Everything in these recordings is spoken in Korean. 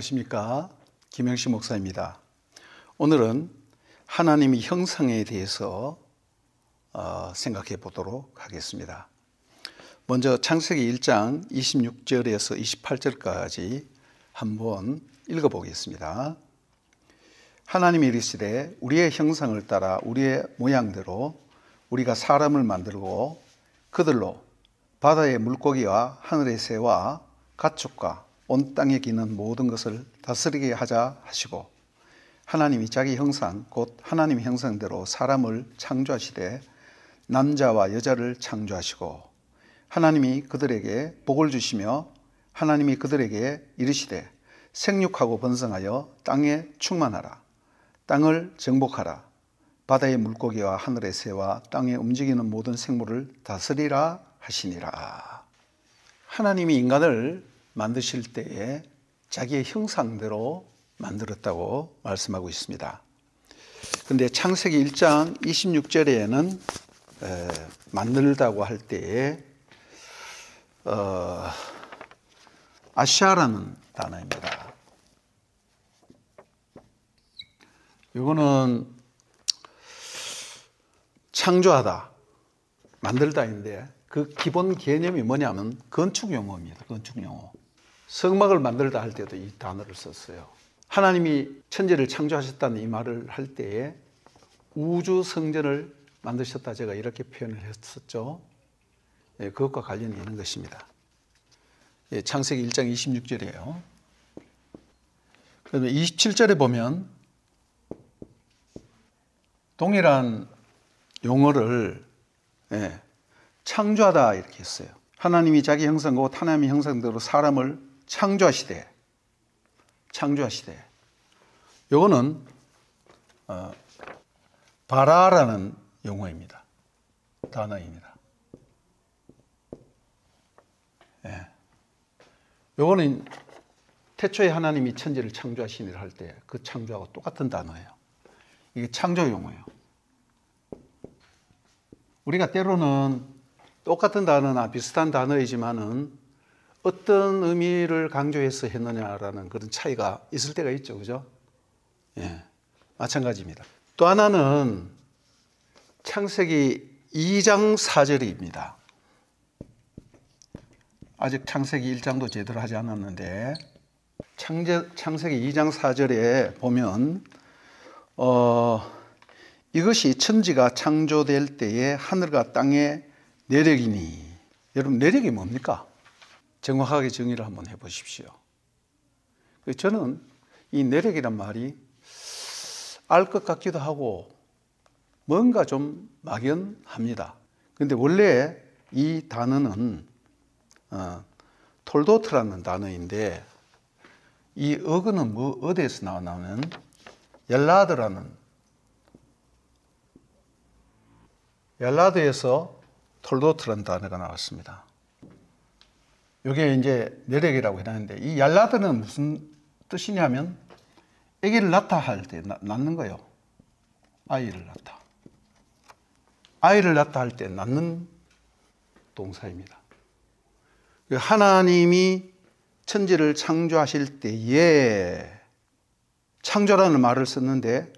안녕하십니까, 김영식 목사입니다. 오늘은 하나님의 형상에 대해서 생각해 보도록 하겠습니다. 먼저 창세기 1장 26절에서 28절까지 한번 읽어보겠습니다. 하나님이 이르시되 우리의 형상을 따라 우리의 모양대로 우리가 사람을 만들고 그들로 바다의 물고기와 하늘의 새와 가축과 온 땅에 기는 모든 것을 다스리게 하자 하시고, 하나님이 자기 형상 곧 하나님의 형상대로 사람을 창조하시되 남자와 여자를 창조하시고, 하나님이 그들에게 복을 주시며 하나님이 그들에게 이르시되 생육하고 번성하여 땅에 충만하라. 땅을 정복하라. 바다의 물고기와 하늘의 새와 땅에 움직이는 모든 생물을 다스리라 하시니라. 하나님이 인간을 만드실 때에 자기의 형상대로 만들었다고 말씀하고 있습니다. 그런데 창세기 1장 26절에는 만들다고 할 때에 아샤라는 단어입니다. 이거는 창조하다, 만들다인데 그 기본 개념이 뭐냐면 건축 용어입니다. 건축 용어. 성막을 만들다 할 때도 이 단어를 썼어요. 하나님이 천지를 창조하셨다는 이 말을 할 때에 우주 성전을 만드셨다, 제가 이렇게 표현을 했었죠. 그것과 관련이 있는 것입니다. 창세기 1장 26절이에요. 그다음에 27절에 보면 동일한 용어를 창조하다 이렇게 했어요. 하나님이 자기 형상 곧 하나님의 형상대로 사람을 창조하시되 요거는 바라라는 용어입니다. 단어입니다. 요거는 태초에 하나님이 천지를 창조하시니라 할 때 그 창조하고 똑같은 단어예요. 이게 창조 용어예요. 우리가 때로는 똑같은 단어나 비슷한 단어이지만은 어떤 의미를 강조해서 했느냐라는 그런 차이가 있을 때가 있죠. 그죠? 마찬가지입니다. 또 하나는 창세기 2장 4절입니다. 아직 창세기 1장도 제대로 하지 않았는데 창세기 2장 4절에 보면 이것이 천지가 창조될 때에 하늘과 땅의 내력이니. 여러분, 내력이 뭡니까? 정확하게 정의를 한번 해보십시오. 저는 이 내력이란 말이 알 것 같기도 하고 뭔가 좀 막연합니다. 그런데 원래 이 단어는 톨도트라는 단어인데, 이 어근은 어디에서 나오냐면 얄라드에서 톨도트라는 단어가 나왔습니다. 이게 이제 내력이라고 해놨는데, 이 얄라드는 무슨 뜻이냐면 아기를 낳다 할 때 낳는 거예요. 아이를 낳다 할 때 낳는 동사입니다. 하나님이 천지를 창조하실 때에 창조라는 말을 썼는데,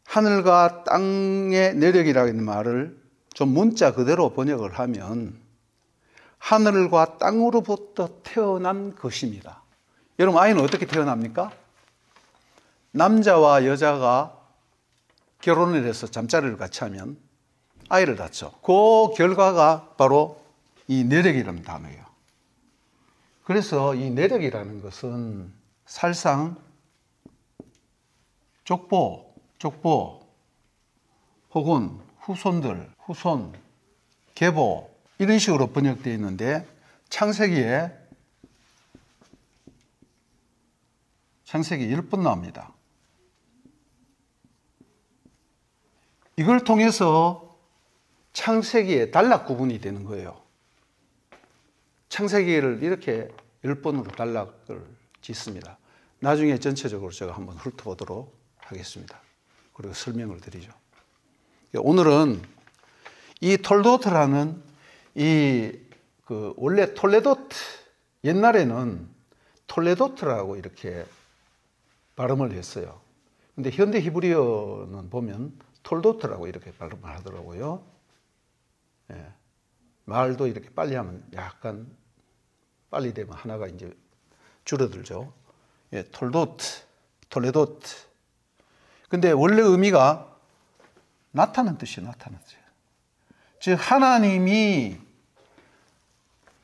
하늘과 땅의 내력이라는 말을 좀 문자 그대로 번역을 하면 하늘과 땅으로부터 태어난 것입니다. 여러분, 아이는 어떻게 태어납니까? 남자와 여자가 결혼을 해서 잠자리를 같이 하면 아이를 낳죠. 그 결과가 바로 이 내력이라는 단어예요. 그래서 이 내력이라는 것은 살상 족보 혹은 후손, 계보 이런 식으로 번역되어 있는데, 창세기에 10번 나옵니다. 이걸 통해서 창세기의 단락 구분이 되는 거예요. 창세기를 이렇게 10번으로 단락을 짓습니다. 나중에 전체적으로 제가 한번 훑어보도록 하겠습니다. 그리고 설명을 드리죠. 오늘은 이 톨도트라는 원래 톨레도트, 옛날에는 톨레도트라고 이렇게 발음을 했어요. 근데 현대 히브리어는 보면 톨도트라고 이렇게 발음을 하더라고요. 예. 말도 이렇게 빨리 하면 약간 빨리 되면 하나가 이제 줄어들죠. 예, 톨레도트. 근데 원래 의미가 나타난 뜻이에요. 나타난 뜻. 즉 하나님이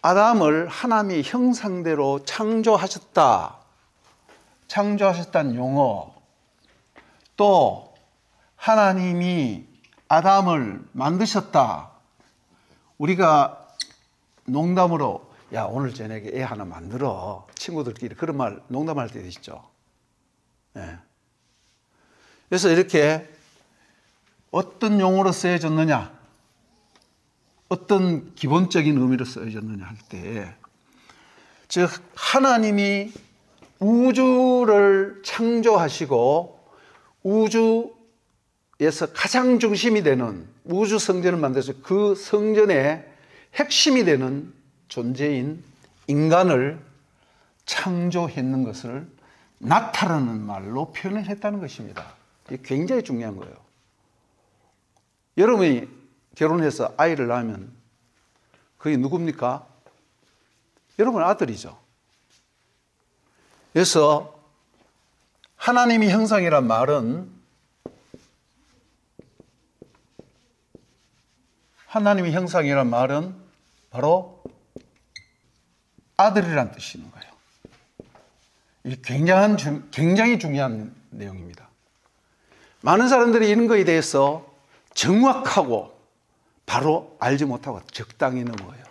아담을 하나님의 형상대로 창조하셨다는 용어, 또 하나님이 아담을 만드셨다. 우리가 농담으로 야 오늘 저녁에 애 하나 만들어, 친구들끼리 그런 말 농담할 때 있죠. 예. 그래서 이렇게 어떤 용어로 쓰여졌느냐, 어떤 기본적인 의미로 쓰여졌느냐 할 때, 즉 하나님이 우주를 창조하시고 우주에서 가장 중심이 되는 우주 성전을 만들어서 그 성전의 핵심이 되는 존재인 인간을 창조했는 것을 나타라는 말로 표현을 했다는 것입니다. 이게 굉장히 중요한 거예요. 여러분이 결혼해서 아이를 낳으면 그게 누굽니까? 여러분 아들이죠. 그래서 하나님의 형상이란 말은 바로 아들이란 뜻이 있는 거예요. 이 굉장히 중요한 내용입니다. 많은 사람들이 이런 거에 대해서 정확하고 바로 알지 못하고 적당히 넘어가요.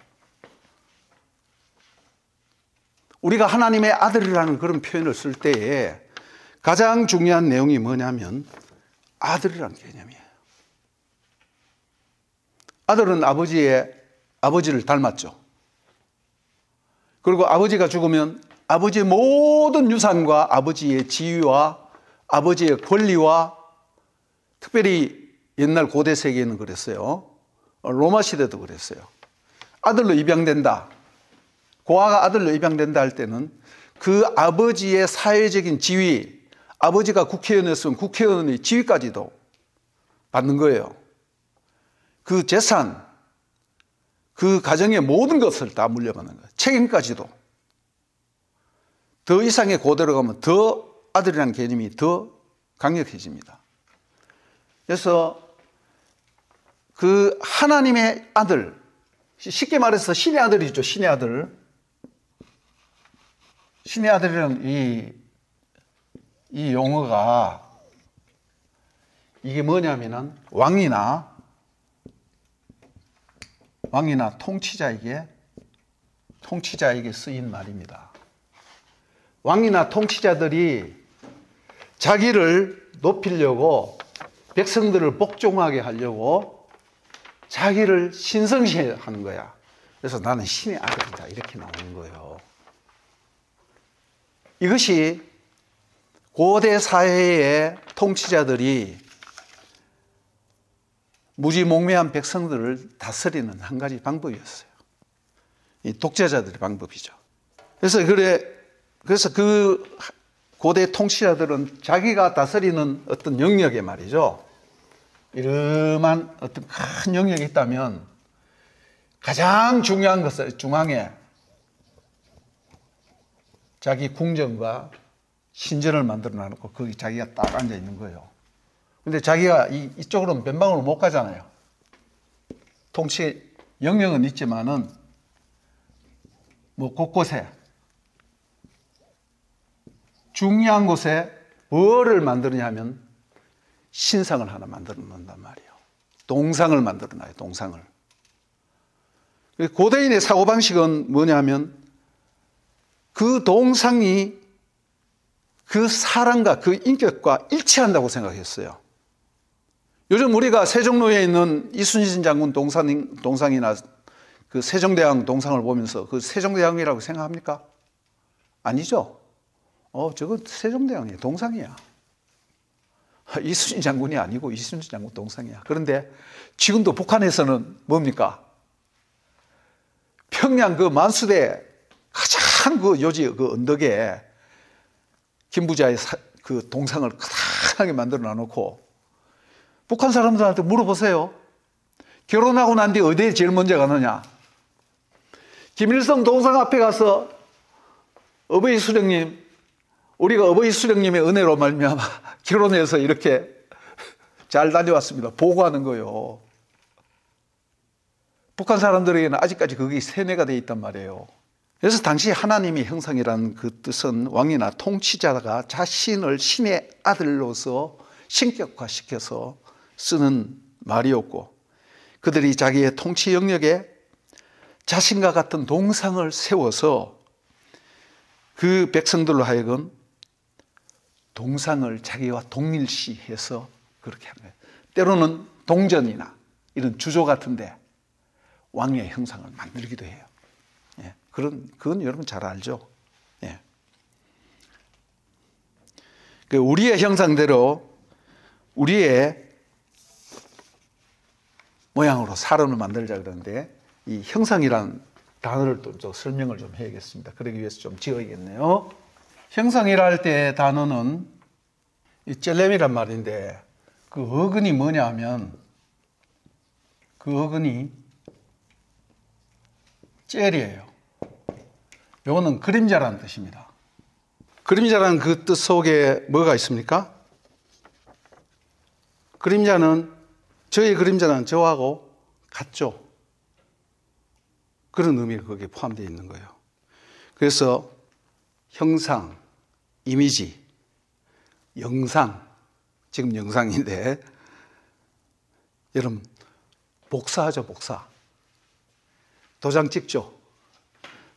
우리가 하나님의 아들이라는 그런 표현을 쓸 때에 가장 중요한 내용이 뭐냐면 아들이라는 개념이에요. 아들은 아버지를 닮았죠. 그리고 아버지가 죽으면 아버지의 모든 유산과 아버지의 지위와 아버지의 권리와, 특별히 옛날 고대 세계에는 그랬어요. 로마 시대도 그랬어요. 아들로 입양된다. 고아가 아들로 입양된다 할 때는 그 아버지의 사회적인 지위, 아버지가 국회의원이었으면 국회의원의 지위까지도 받는 거예요. 그 재산, 그 가정의 모든 것을 다 물려받는 거예요. 책임까지도. 더 이상의 고대로 가면 더 아들이라는 개념이 더 강력해집니다. 그래서 그 하나님의 아들, 쉽게 말해서 신의 아들이죠. 신의 아들. 신의 아들이라는 이 용어가 이게 뭐냐면은 왕이나 통치자에게 쓰인 말입니다. 왕이나 통치자들이 자기를 높이려고, 백성들을 복종하게 하려고 자기를 신성시하는 거야. 그래서 나는 신의 아들이다 이렇게 나오는 거예요. 이것이 고대 사회의 통치자들이 무지몽매한 백성들을 다스리는 한 가지 방법이었어요. 이 독재자들의 방법이죠. 그래서 그 고대 통치자들은 자기가 다스리는 어떤 영역에 말이죠. 이름한 어떤 큰 영역이 있다면 가장 중요한 것을 중앙에 자기 궁전과 신전을 만들어 놔놓고 거기 자기가 딱 앉아 있는 거예요. 근데 자기가 이쪽으로는 변방으로 못 가잖아요. 통치 영역은 있지만은 뭐 곳곳에 중요한 곳에 뭐를 만드느냐 하면 신상을 하나 만들어 놓는단 말이에요. 동상을 만들어 놔요. 동상을. 고대인의 사고방식은 뭐냐 하면 그 동상이 그 사람과 그 인격과 일치한다고 생각했어요. 요즘 우리가 세종로에 있는 이순신 장군 동상이나 그 세종대왕 동상을 보면서 그 세종대왕이라고 생각합니까? 아니죠. 저건 세종대왕의 동상이야. 이순신 장군이 아니고 이순신 장군 동상이야. 그런데 지금도 북한에서는 뭡니까? 평양 그 만수대 가장 큰 그 요지 그 언덕에 김부자의 그 동상을 크다하게 만들어 놔놓고 북한 사람들한테 물어보세요. 결혼하고 난 뒤 어디에 제일 먼저 가느냐? 김일성 동상 앞에 가서 어버이 수령님, 우리가 어버이 수령님의 은혜로 말미암아 결혼해서 이렇게 잘 다녀왔습니다. 보고하는 거예요. 북한 사람들에게는 아직까지 그게 세뇌가 되어 있단 말이에요. 그래서 당시 하나님의 형상이라는 그 뜻은 왕이나 통치자가 자신을 신의 아들로서 신격화시켜서 쓰는 말이었고, 그들이 자기의 통치 영역에 자신과 같은 동상을 세워서 그 백성들로 하여금 동상을 자기와 동일시해서 그렇게 하는 거예요. 때로는 동전이나 이런 주조 같은데 왕의 형상을 만들기도 해요. 예, 그건 여러분 잘 알죠. 예. 우리의 형상대로 우리의 모양으로 사람을 만들자 그러는데, 이 형상이라는 단어를 또 설명을 좀 해야겠습니다. 그러기 위해서 좀 지어야겠네요. 형상이라 할 때 단어는 이 젤렘이란 말인데, 그 어근이 뭐냐 하면 그 어근이 젤이에요. 요거는 그림자라는 뜻입니다. 그림자라는 그 뜻 속에 뭐가 있습니까? 그림자는, 저의 그림자는 저하고 같죠. 그런 의미가 거기에 포함되어 있는 거예요. 그래서 형상, 이미지, 영상, 지금 영상인데 여러분 복사하죠. 복사. 도장 찍죠.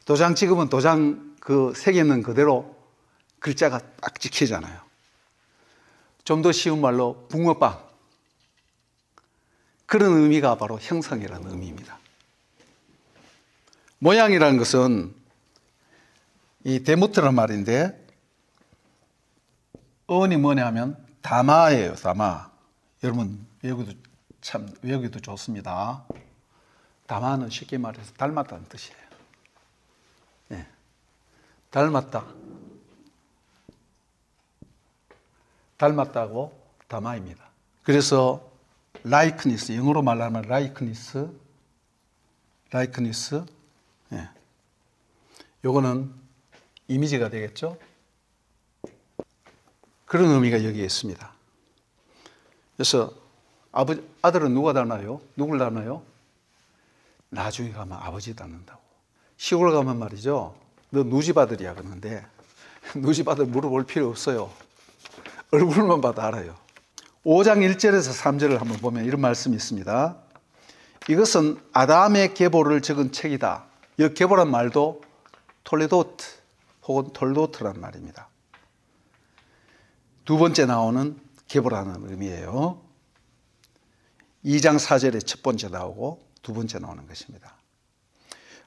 도장 찍으면 도장 그 새기는 그대로 글자가 딱 찍히잖아요. 좀 더 쉬운 말로 붕어빵. 그런 의미가 바로 형상이라는 의미입니다. 모양이라는 것은 이 데모트란 말인데, 어원이 뭐냐 하면 다마예요. 다마. 여러분 외우기도 좋습니다. 다마는 쉽게 말해서 닮았다는 뜻이에요. 네. 닮았다. 닮았다고 다마입니다. 그래서 라이크니스, 영어로 말하면 라이크니스. 예. 요거는 이미지가 되겠죠? 그런 의미가 여기에 있습니다. 그래서 아들은 누가 닮아요? 누굴 닮아요? 나중에 가면 아버지 닮는다고. 시골 가면 말이죠. 너 누집 아들이야 그러는데 누집 아들 물어볼 필요 없어요. 얼굴만 봐도 알아요. 5장 1절에서 3절을 한번 보면 이런 말씀이 있습니다. 이것은 아담의 계보를 적은 책이다. 이 계보란 말도 톨레도트 혹은 톨도트란 말입니다. 두 번째 나오는 계보라는 의미예요. 2장 4절에 첫 번째 나오고 두 번째 나오는 것입니다.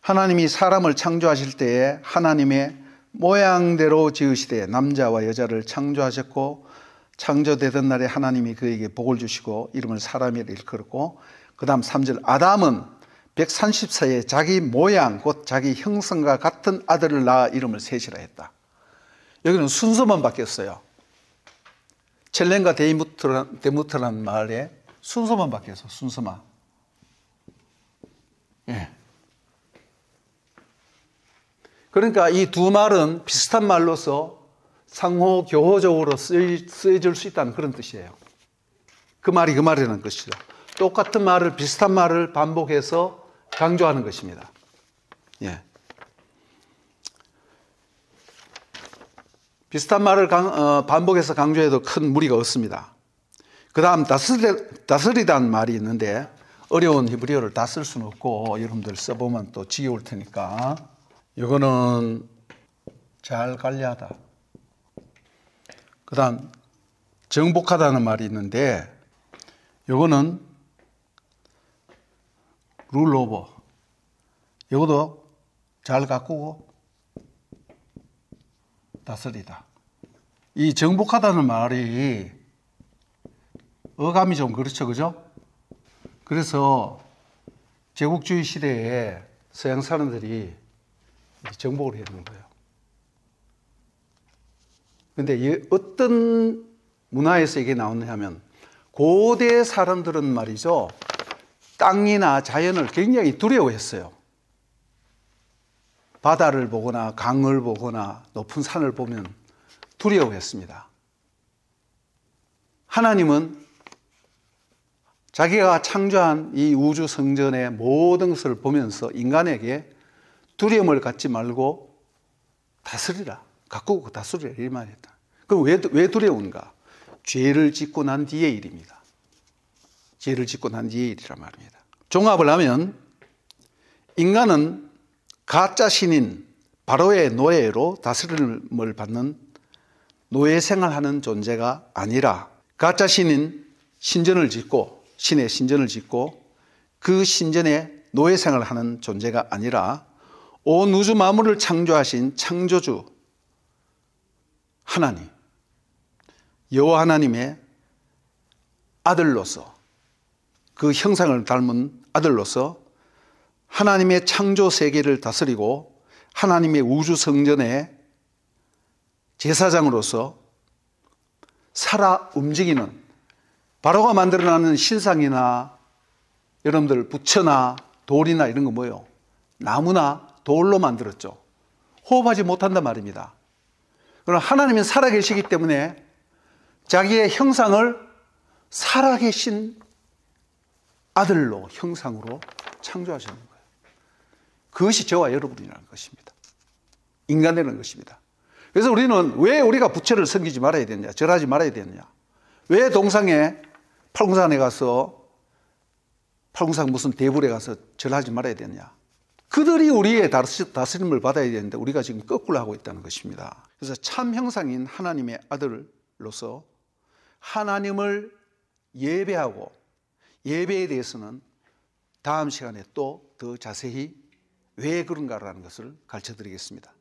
하나님이 사람을 창조하실 때에 하나님의 모양대로 지으시되 남자와 여자를 창조하셨고, 창조되던 날에 하나님이 그에게 복을 주시고 이름을 사람이라 일컬었고, 그 다음 3절 아담은 130세에 자기 모양 곧 자기 형상과 같은 아들을 낳아 이름을 셋이라 했다. 여기는 순서만 바뀌었어요. 첼렌과 데무트라는 말에 순서만 바뀌었어. 순서만. 예. 그러니까 이 두 말은 비슷한 말로서 상호 교호적으로 쓰여질 수 있다는 그런 뜻이에요. 그 말이라는 것이죠. 똑같은 말을, 비슷한 말을 반복해서 강조하는 것입니다. 예. 비슷한 말을 반복해서 강조해도 큰 무리가 없습니다. 그 다음 다스리다는 말이 있는데, 어려운 히브리어를 다 쓸 수는 없고 여러분들 써보면 또 지겨울 테니까, 이거는 잘 관리하다. 그 다음 정복하다는 말이 있는데, 이거는 룰 오버. 이것도 잘 가꾸고 다스리다. 이 정복하다는 말이 어감이 좀 그렇죠, 그죠? 그래서 제국주의 시대에 서양 사람들이 정복을 해야 되는 거예요. 근데 어떤 문화에서 이게 나오느냐 하면 고대 사람들은 말이죠. 땅이나 자연을 굉장히 두려워했어요. 바다를 보거나 강을 보거나 높은 산을 보면 두려워했습니다. 하나님은 자기가 창조한 이 우주 성전의 모든 것을 보면서 인간에게 두려움을 갖지 말고 다스리라. 가꾸고 다스리라. 이 말이었다. 그럼 왜 두려운가? 죄를 짓고 난 뒤의 일입니다. 죄를 짓고 난 뒤의 일이란 말입니다. 종합을 하면 인간은 가짜 신인 바로의 노예로 다스림을 받는 노예 생활하는 존재가 아니라 가짜 신인 신전을 짓고 신의 신전을 짓고 그 신전에 노예 생활을 하는 존재가 아니라 온 우주 만물을 창조하신 창조주 하나님, 여호와 하나님의 아들로서 그 형상을 닮은 아들로서 하나님의 창조 세계를 다스리고 하나님의 우주 성전의 제사장으로서 살아 움직이는 바로가 만들어내는 신상이나 여러분들 부처나 돌이나 이런 거 뭐예요? 나무나 돌로 만들었죠. 호흡하지 못한단 말입니다. 그러나 하나님은 살아계시기 때문에 자기의 형상을 살아계신 아들로 형상으로 창조하셨는 거예요. 그것이 저와 여러분이라는 것입니다. 인간이라는 것입니다. 그래서 우리는 왜 우리가 부처를 섬기지 말아야 되느냐, 절하지 말아야 되느냐, 왜 동상에 팔공산에 가서 팔공산 무슨 대불에 가서 절하지 말아야 되느냐. 그들이 우리의 다스림을 받아야 되는데 우리가 지금 거꾸로 하고 있다는 것입니다. 그래서 참 형상인 하나님의 아들로서 하나님을 예배하고 예배에 대해서는 다음 시간에 또 더 자세히 왜 그런가라는 것을 가르쳐 드리겠습니다.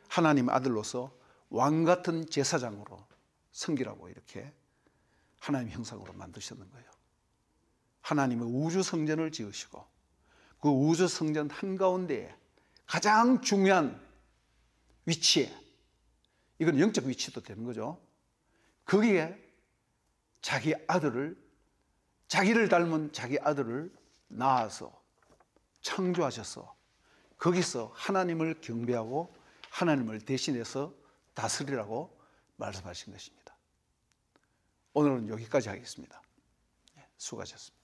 하나님의 아들로서 왕 같은 제사장으로 섬기라고 이렇게 하나님의 형상으로 만드셨는 거예요. 하나님의 우주 성전을 지으시고 그 우주 성전 한가운데에 가장 중요한 위치에, 이건 영적 위치도 되는 거죠. 거기에 자기 아들을, 자기를 닮은 자기 아들을 낳아서 창조하셔서 거기서 하나님을 경배하고 하나님을 대신해서 다스리라고 말씀하신 것입니다. 오늘은 여기까지 하겠습니다. 수고하셨습니다.